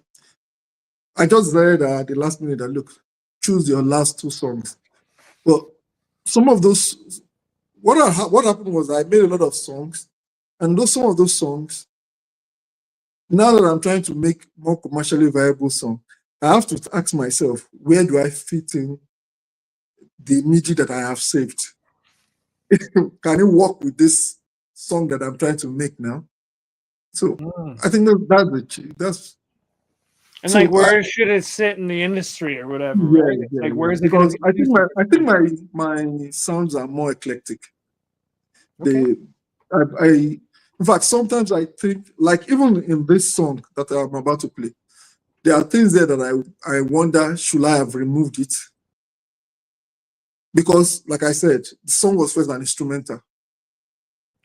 I just read at the last minute that look, choose your last two songs. Well, some of those what happened was I made a lot of songs, and some of those songs, now that I'm trying to make more commercially viable song, I have to ask myself, where do I fit in the MIDI that I have saved? Can it work with this song that I'm trying to make now? So I think that's And like, so I, where should it sit in the industry or whatever, right? yeah, It's yeah, like, yeah. where is it going to Because be used? I think my sounds are more eclectic. Okay. They I in fact sometimes I think, like, even in this song that I'm about to play, there are things there that I wonder, should I have removed it? Because like I said, the song was first an instrumental.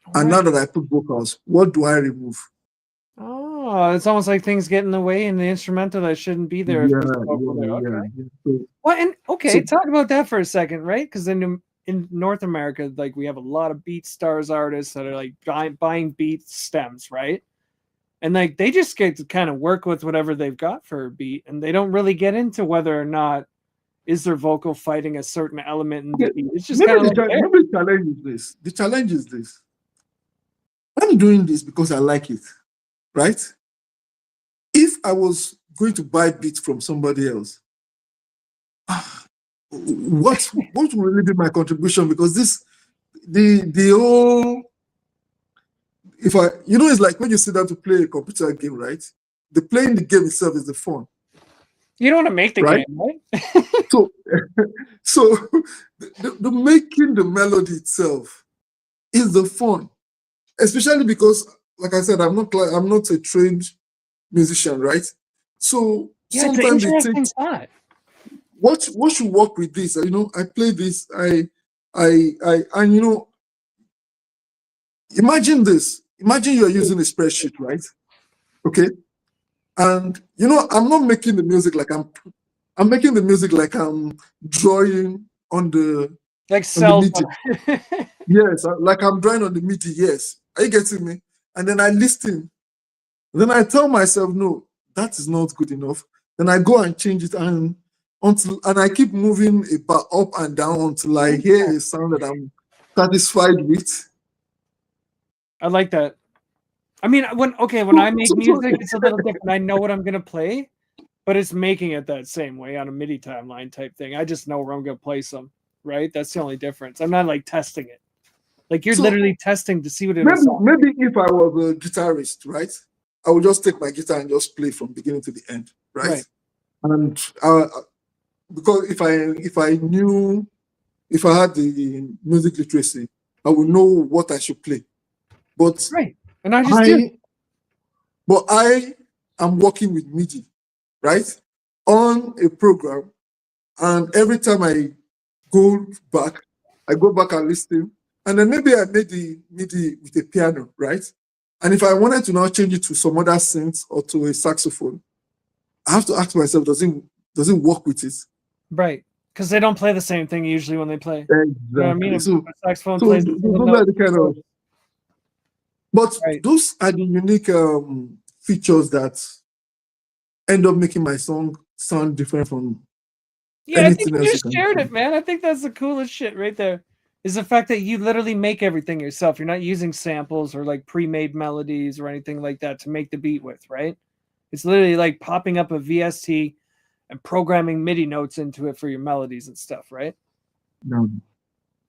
All And right. now that I put vocals, what do I remove? Oh, it's almost like things get in the way in the instrumental that shouldn't be there if Yeah, there's a vocal there. yeah, Okay. yeah, yeah. So, Well, and okay, so talk about that for a second, right? Because in North America, like we have a lot of beat stars artists that are like buying beat stems, right? And like they just get to kind of work with whatever they've got for a beat, and they don't really get into whether or not is their vocal fighting a certain element in the okay, beat. It's just kind of like there. maybe the challenge is this. The challenge is this. I'm doing this because I like it, right? If I was going to buy beats from somebody else, what would really be my contribution? Because the whole, if I, it's like when you sit down to play a computer game, right? The playing the game itself is the fun, You don't want to make the right? game, right? So so the making the melody itself is the fun, especially because, like I said, I'm not a trained musician, right? So Yeah, it's an sometimes it interesting takes thought. what should work with this? I play this. And imagine this. Imagine you're using a spreadsheet, right? Okay. And I'm not making the music like I'm making the music like I'm drawing on the Like on the cells. MIDI. Yes, like I'm drawing on the MIDI. Yes. Are you getting me? And then I listen. Then I tell myself, no, that is not good enough. Then I go and change it and I keep moving it back up and down until I hear a sound that I'm satisfied with. I like that. I mean, when I make music, it's a little different. I know what I'm gonna play, but it's making it that same way on a MIDI timeline type thing. I just know where I'm gonna play some, right? That's the only difference. I'm not like testing it. Like you're So literally testing to see what it'll sound. maybe if I was a guitarist, right, I would just take my guitar and just play from beginning to the end, right? And because if I had the music literacy, I would know what I should play. But right, and I just did. But I am working with MIDI, right, on a program, and every time I go back and listen, and then maybe I made the MIDI with a piano, right? And if I wanted to now change it to some other synth or to a saxophone, I have to ask myself, does it work with it? Right, because they don't play the same thing usually when they play. Exactly. You know what I mean? So, a saxophone plays. those are the kind of. But those are the unique features that end up making my song sound different from I think anything you else just shared it, man. I think that's the coolest shit right there. Is the fact that you literally make everything yourself. You're not using samples or like pre-made melodies or anything like that to make the beat with, right? It's literally like popping up a VST and programming MIDI notes into it for your melodies and stuff, right? No.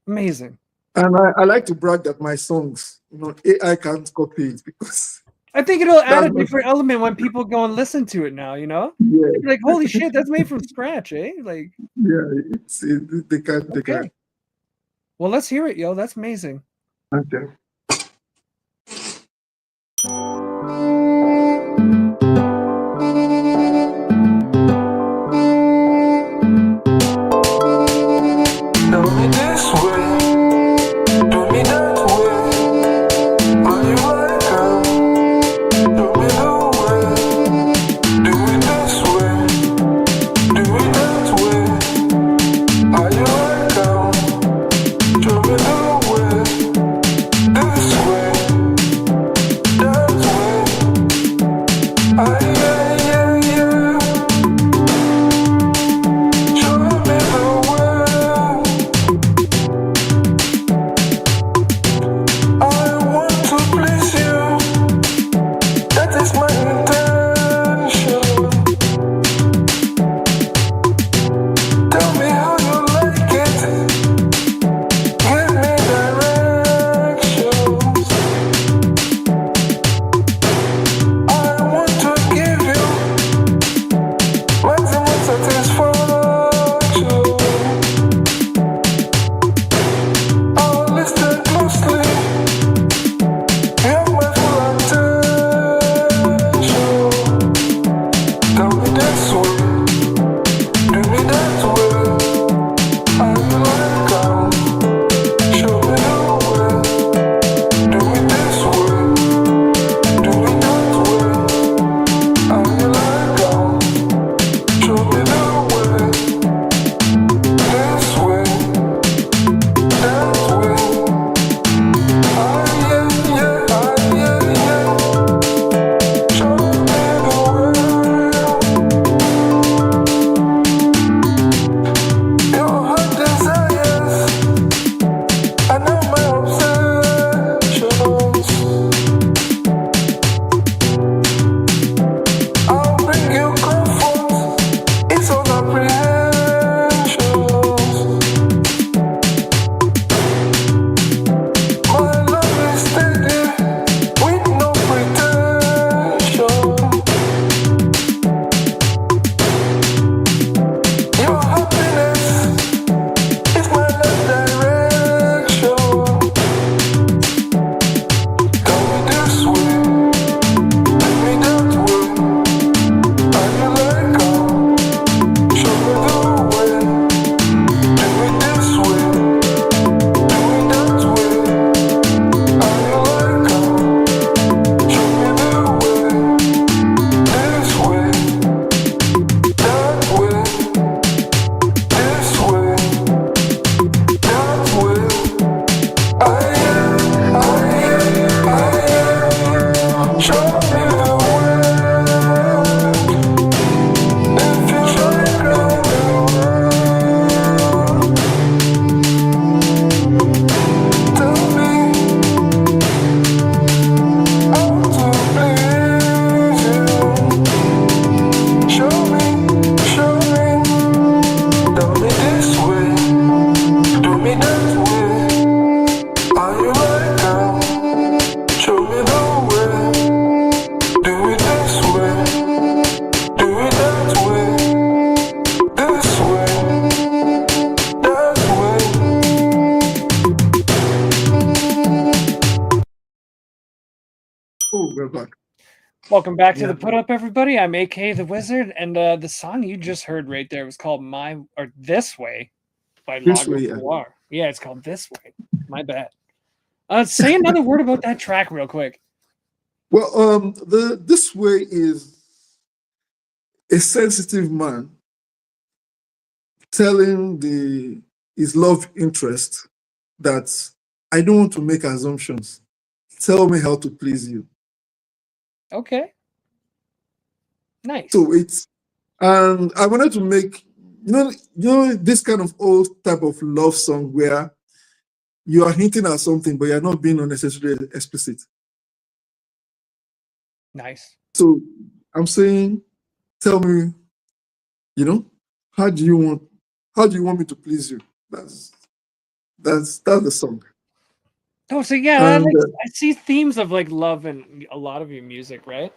Amazing. And I like to brag that my songs, AI can't copy it because I think it'll add a different element when people go and listen to it now, Yeah. Like, holy shit, that's made from scratch, eh? Like, yeah, they can't. They can't. Well, let's hear it, yo. That's amazing. Okay. Are you welcome? Show me the way. Welcome back to Yeah, the Put Up, everybody. I'm A.K.A. the Wizard, and the song you just heard right there was called This Way by this Lagos way. Yeah. Noir. Yeah, it's called This Way. My bad. Say another word about that track real quick. Well, the this way is a sensitive man telling the his love interest that I don't want to make assumptions. Tell me how to please you. Okay. Nice. So it's and I wanted to make this kind of old type of love song where you are hinting at something, but you're not being unnecessarily explicit. Nice. So I'm saying, tell me, you know, how do you want how do you want me to please you? That's the song. Oh, so yeah, And I see themes of like love in a lot of your music, right?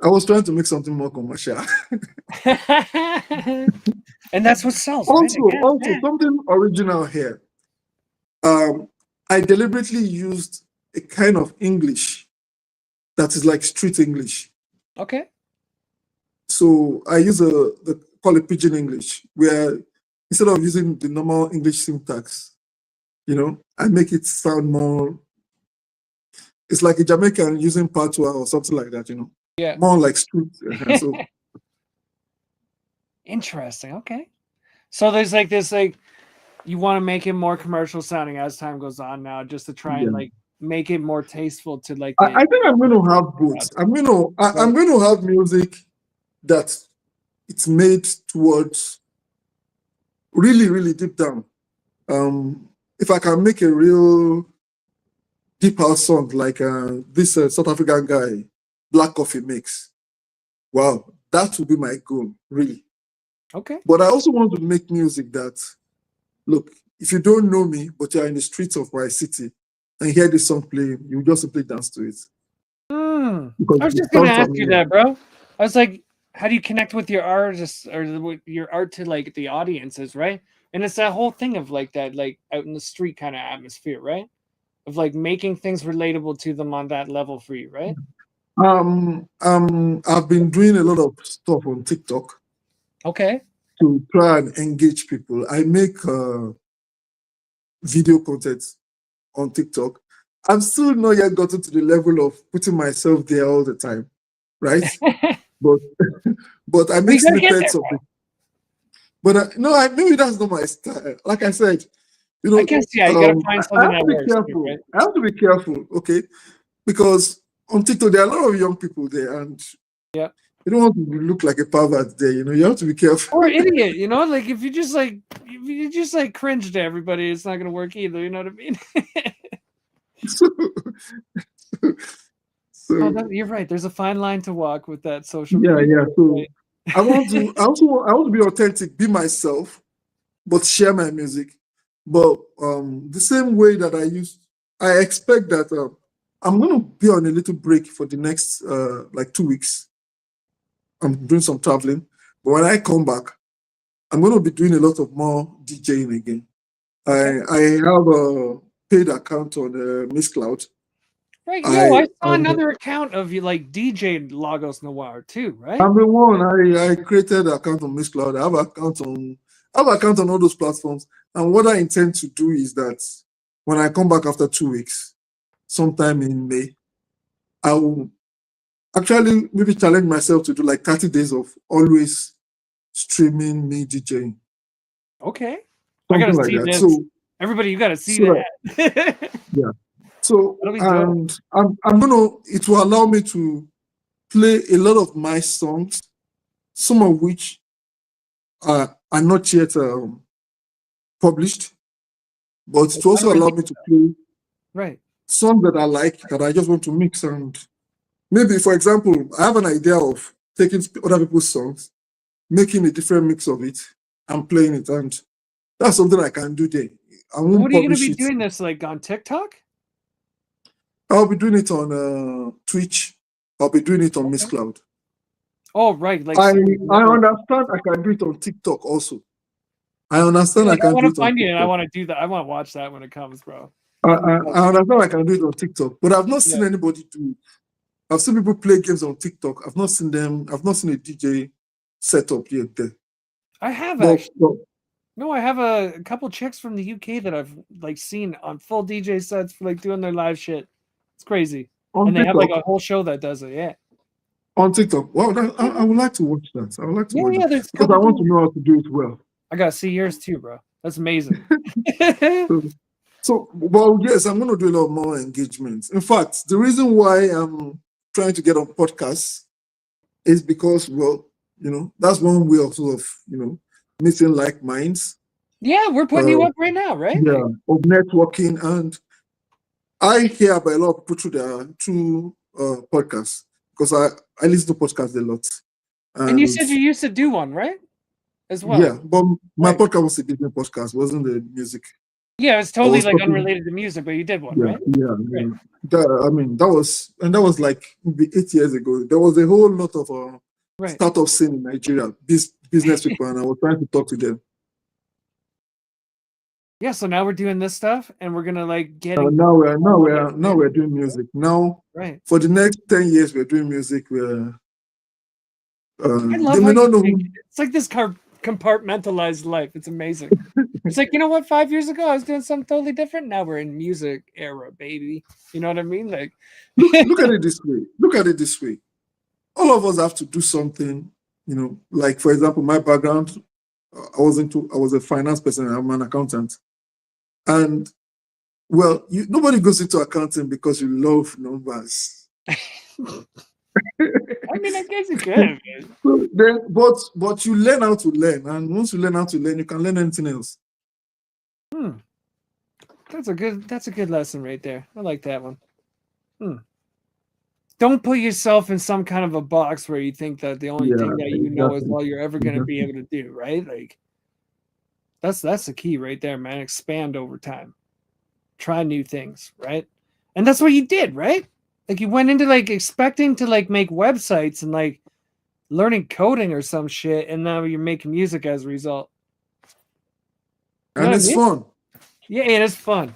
I was trying to make something more commercial. And that's what sells, right? also, Again, also something original here. Um, I deliberately used a kind of English that is like street English. okay. So I use the call it pidgin English, where instead of using the normal English syntax, I make it sound more. It's like a Jamaican using patois or something like that. Yeah. More like street. So Interesting. Okay. So there's like this like you want to make it more commercial sounding as time goes on now, just to try and yeah, like make it more tasteful to like I the think I'm going to have both. crowd. I'm going to have music that it's made towards really really deep down. If I can make a real deep house song like this South African guy, Black Coffee makes. Wow, that would be my goal, really. Okay. But I also want to make music that, look, if you don't know me, but you're in the streets of my city and hear this song playing, you just simply dance to it because I was it just gonna sounds ask you familiar. that, bro. I was like, how do you connect with your artists or your art to like the audiences, right? And it's that whole thing of like that, like out in the street kind of atmosphere, right? Of like making things relatable to them on that level for you, right? I've been doing a lot of stuff on TikTok Okay. to try and engage people. I make video content on TikTok. I'm still not yet gotten to the level of putting myself there all the time, right? But but I make We gotta get there, snippets of bro. it. But no, I maybe that's not my style. Like I said, I guess yeah, you gotta find I something have to that be works, too, careful. right? I have to be careful, okay? Because on TikTok there are a lot of young people there, and Yeah. you don't want to look like a pervert there. You have to be careful. Or idiot, you know, like if you just like cringe to everybody, it's not gonna work either. You know what I mean? so, Oh, so you're right. There's a fine line to walk with that social yeah, media. yeah. So Right? I want to. I want to be authentic, be myself, but share my music. But the same way that I expect that I'm going to be on a little break for the next like 2 weeks. I'm doing some traveling, but when I come back, I'm going to be doing a lot of more DJing again. Okay. I have a paid account on Miss Cloud. Right. Yo, I I saw am another account of you like DJ Lagos Noir too, right? I'm the one. I created an account on Miss Cloud. I have an account on all those platforms. And what I intend to do is that when I come back after 2 weeks, sometime in May, I will actually maybe challenge myself to do like 30 days of always streaming me DJing. Okay. I Something gotta like see that. this. Everybody, you gotta see So that that. yeah. So That'll be dope. and it will allow me to play a lot of my songs, some of which are not yet published, but it I also really allowed me to play right. songs that I like that I just want to mix. And maybe, for example, I have an idea of taking other people's songs, making a different mix of it, and playing it. And that's something I can do there. I won't What are you gonna publish be it. doing this like on TikTok? I'll be doing it on Twitch. I'll be doing it on Miss Okay. Cloud. Oh, right. Like I so I network. understand I can do it on TikTok also. I understand Like I I can want do to it on find you and I TikTok. want to do that. I want to watch that when it comes, bro. I understand I can do it on TikTok, but I've not Yeah. seen anybody do it. I've seen people play games on TikTok. I've not seen them. I've not seen a DJ set up yet there. I have But, actually. No, I have a couple chicks from the UK that I've like seen on full DJ sets for like doing their live shit. It's crazy. on And they have like TikTok, a whole show that does it. Yeah. on TikTok. Wow, I would like to watch that. I would like to watch Yeah, that there's a because couple I want to people. know how to do it well. I gotta see yours too, bro. That's amazing. So, well, yes, I'm going to do a lot more engagements. In fact, the reason why I'm trying to get on podcasts is because, well, that's one way of sort of, meeting like minds. Yeah, we're putting you up right now, right? Yeah, of networking. And I hear about a lot of people through podcasts because I listen to podcasts a lot. And you said you used to do one, right? As well. Yeah, but my Right. podcast was a business podcast, wasn't the music. Yeah, it's totally was like talking- unrelated to music, but you did one, Yeah, right? yeah. Right. That was like maybe 8 years ago. There was a whole lot of Right. startup scene in Nigeria, business people, and I was trying to talk to them. Yeah, so now we're doing this stuff, and we're gonna like get. Now we're doing music. Now, Right. for the next 10 years, we're doing music. We're I love they how may not you know. think. It's like this compartmentalized life. It's amazing. It's like, you know what? 5 years ago, I was doing something totally different. Now we're in music era, baby. You know what I mean? Like, Look at it this way. Look at it this way. All of us have to do something. Like for example, my background, I was a finance person. I'm an accountant, and well, nobody goes into accounting because you love numbers. I mean, I guess you could. So but you learn how to learn, and once you learn how to learn, you can learn anything else. That's a good lesson right there. I like that one. Don't put yourself in some kind of a box where you think that the only thing that you know is all you're ever going to be able to do, right? Like that's the key right there, man. Expand over time. Try new things, right? And that's what you did, right? Like you went into like expecting to like make websites and like learning coding or some shit, and now you're making music as a result. And it's fun. Yeah, it is fun.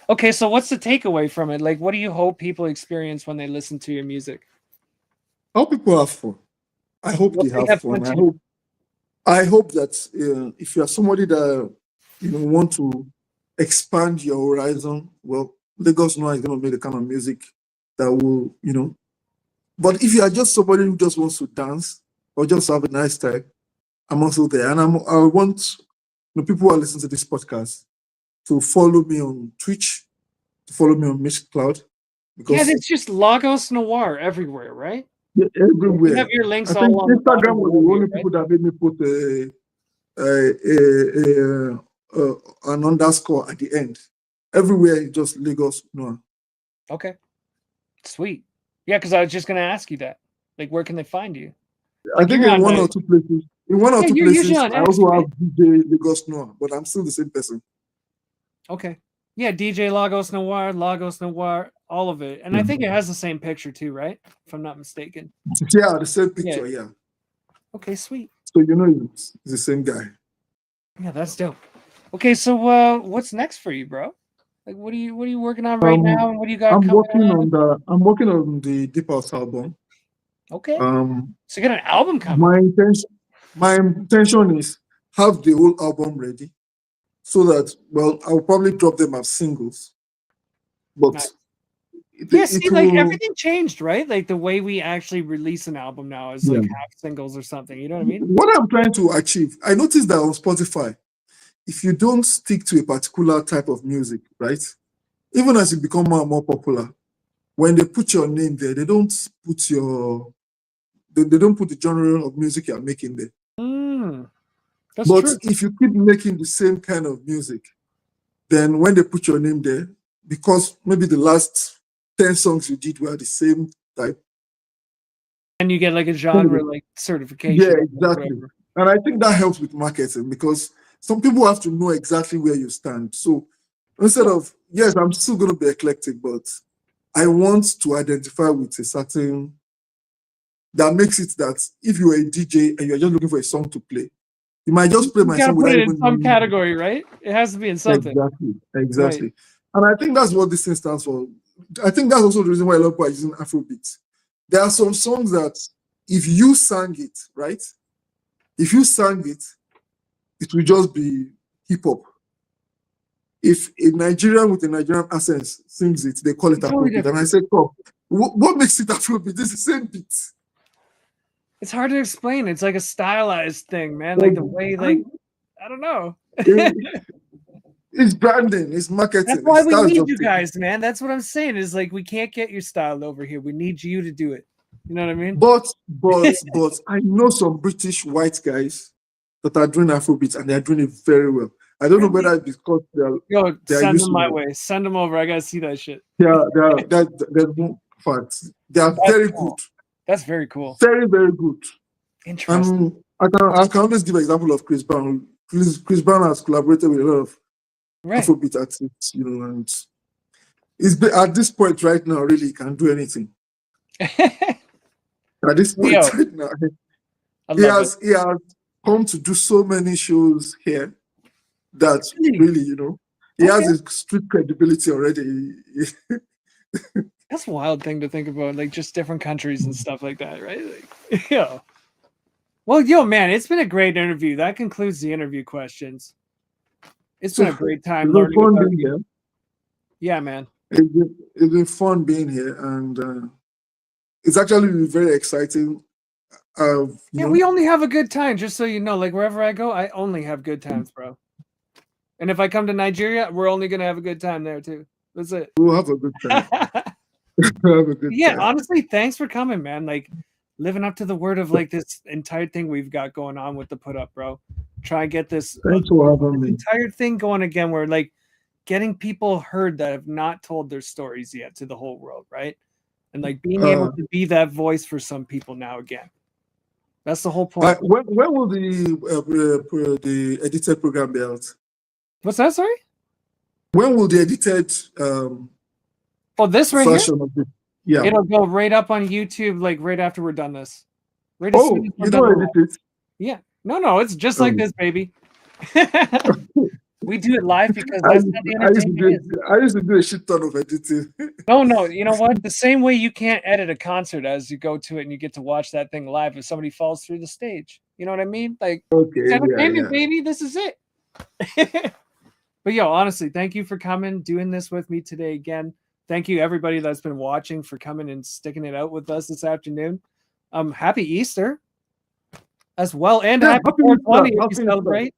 Okay, so what's the takeaway from it? Like, what do you hope people experience when they listen to your music? I hope people have fun. I hope they have fun. I hope that if you are somebody that want to expand your horizon, well, Lagos Noir is going to make the kind of music that will, But if you are just somebody who just wants to dance or just have a nice time, I'm also there, and I want people who are listening to this podcast to follow me on Twitch, to follow me on Mixcloud. Because it's just Lagos Noir everywhere, right? Yeah, everywhere. You have your links I think all on Instagram was the only right? people that made me put an underscore at the end. Everywhere is just Lagos Noir. Okay, sweet. Yeah, because I was just gonna ask you that. Like, where can they find you? I think in one or two places. In one or two places, I also have DJ Lagos Noir, but I'm still the same person. Okay. Yeah, DJ Lagos Noir, all of it. And I think it has the same picture too, right? If I'm not mistaken. Yeah, the same picture, yeah. Okay, sweet. So it's the same guy. Yeah, that's dope. Okay, so what's next for you, bro? Like what are you working on right now? And what do you got I'm coming I'm working on the Deep House album. Okay. So you got an album coming. My intention is have the whole album ready, so that I'll probably drop them as singles. But nice. Everything changed, right? Like the way we actually release an album now is like half singles or something. You know what I mean? What I'm trying to achieve, I noticed that on Spotify, if you don't stick to a particular type of music, right? Even as you become more and more popular, when they put your name there, they don't put they don't put the genre of music you're making there. That's but true. If you keep making the same kind of music, then when they put your name there, because maybe the last 10 songs you did were the same type, and you get like a genre like certification. Yeah, exactly. And I think that helps with marketing, because some people have to know exactly where you stand. So instead of, yes, I'm still going to be eclectic, but I want to identify with a certain, that makes it that if you're a DJ and you're just looking for a song to play, you might just play my song without even in some category, right? It has to be in something. Exactly. Right. And I think that's what this thing stands for. I think that's also the reason why a lot of people are using Afrobeat. There are some songs that if you sang it, right? If you sang it, it will just be hip hop. If a Nigerian with a Nigerian accent sings it, they call it Totally Afrobeat. And I said, come, what makes it Afrobeat? It's the same beat. It's hard to explain. It's like a stylized thing, man. Like the way, like, I don't know. It's branding, it's marketing. That's why we That's need just you it. guys, man. That's what I'm saying. Is like we can't get your style over here. We need you to do it. You know what I mean? But I know some British white guys that are doing Afrobeat and they're doing it very well. I don't know whether it's because Yo, they're send used them to my it. way. Send them over. I gotta see that shit. There's no facts. They are That's very cool. good. That's very cool. Very, very good. Interesting. I can always give an example of Chris Brown. Chris Brown has collaborated with a lot of Right. Afrobeat artists, you know, and at this point right now, really, he can do anything. At this point right now, he has come to do so many shows here that really, you know, he has his street credibility already. That's a wild thing to think about, like just different countries and stuff like that, right? Like, yeah. Well, yo, man, it's been a great interview. That concludes the interview questions. It's been a great time learning about you. Yeah, man. It's been fun being here, and it's actually been very exciting. Yeah, we only have a good time, just so you know. Like wherever I go, I only have good times, bro. And if I come to Nigeria, we're only gonna have a good time there too. That's it. We'll have a good time. We'll have a good yeah, time. honestly, thanks for coming, man. Like living up to the word of like this entire thing we've got going on with the put up, bro. Try and get this entire thing going again, where like getting people heard that have not told their stories yet to the whole world, right? And like being able to be that voice for some people now again. That's the whole point. When will the edited program be out? What's that? Sorry. When will the edited this right version here? Of it? Yeah, it'll go right up on YouTube, like right after we're done this. Right as you don't edit it? Yeah, no, it's just like this, baby. We do it live because that's how the entertainment is. I used to do a shit ton of editing. No, you know what? The same way you can't edit a concert as you go to it and you get to watch that thing live if somebody falls through the stage. You know what I mean? Like, it's entertainment, baby. This is it. But yo, honestly, thank you for coming, doing this with me today again. Thank you, everybody that's been watching, for coming and sticking it out with us this afternoon. Happy Easter as well, and happy 420 if you celebrate.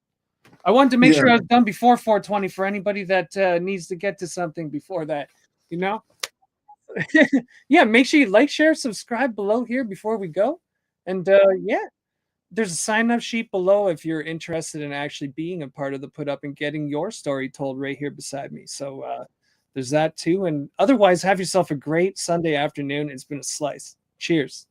I wanted to make sure I was done before 420 for anybody that needs to get to something before that, you know? Yeah, make sure you like, share, subscribe below here before we go. And yeah, there's a sign-up sheet below if you're interested in actually being a part of the put up and getting your story told right here beside me. So there's that too. And otherwise, have yourself a great Sunday afternoon. It's been a slice. Cheers.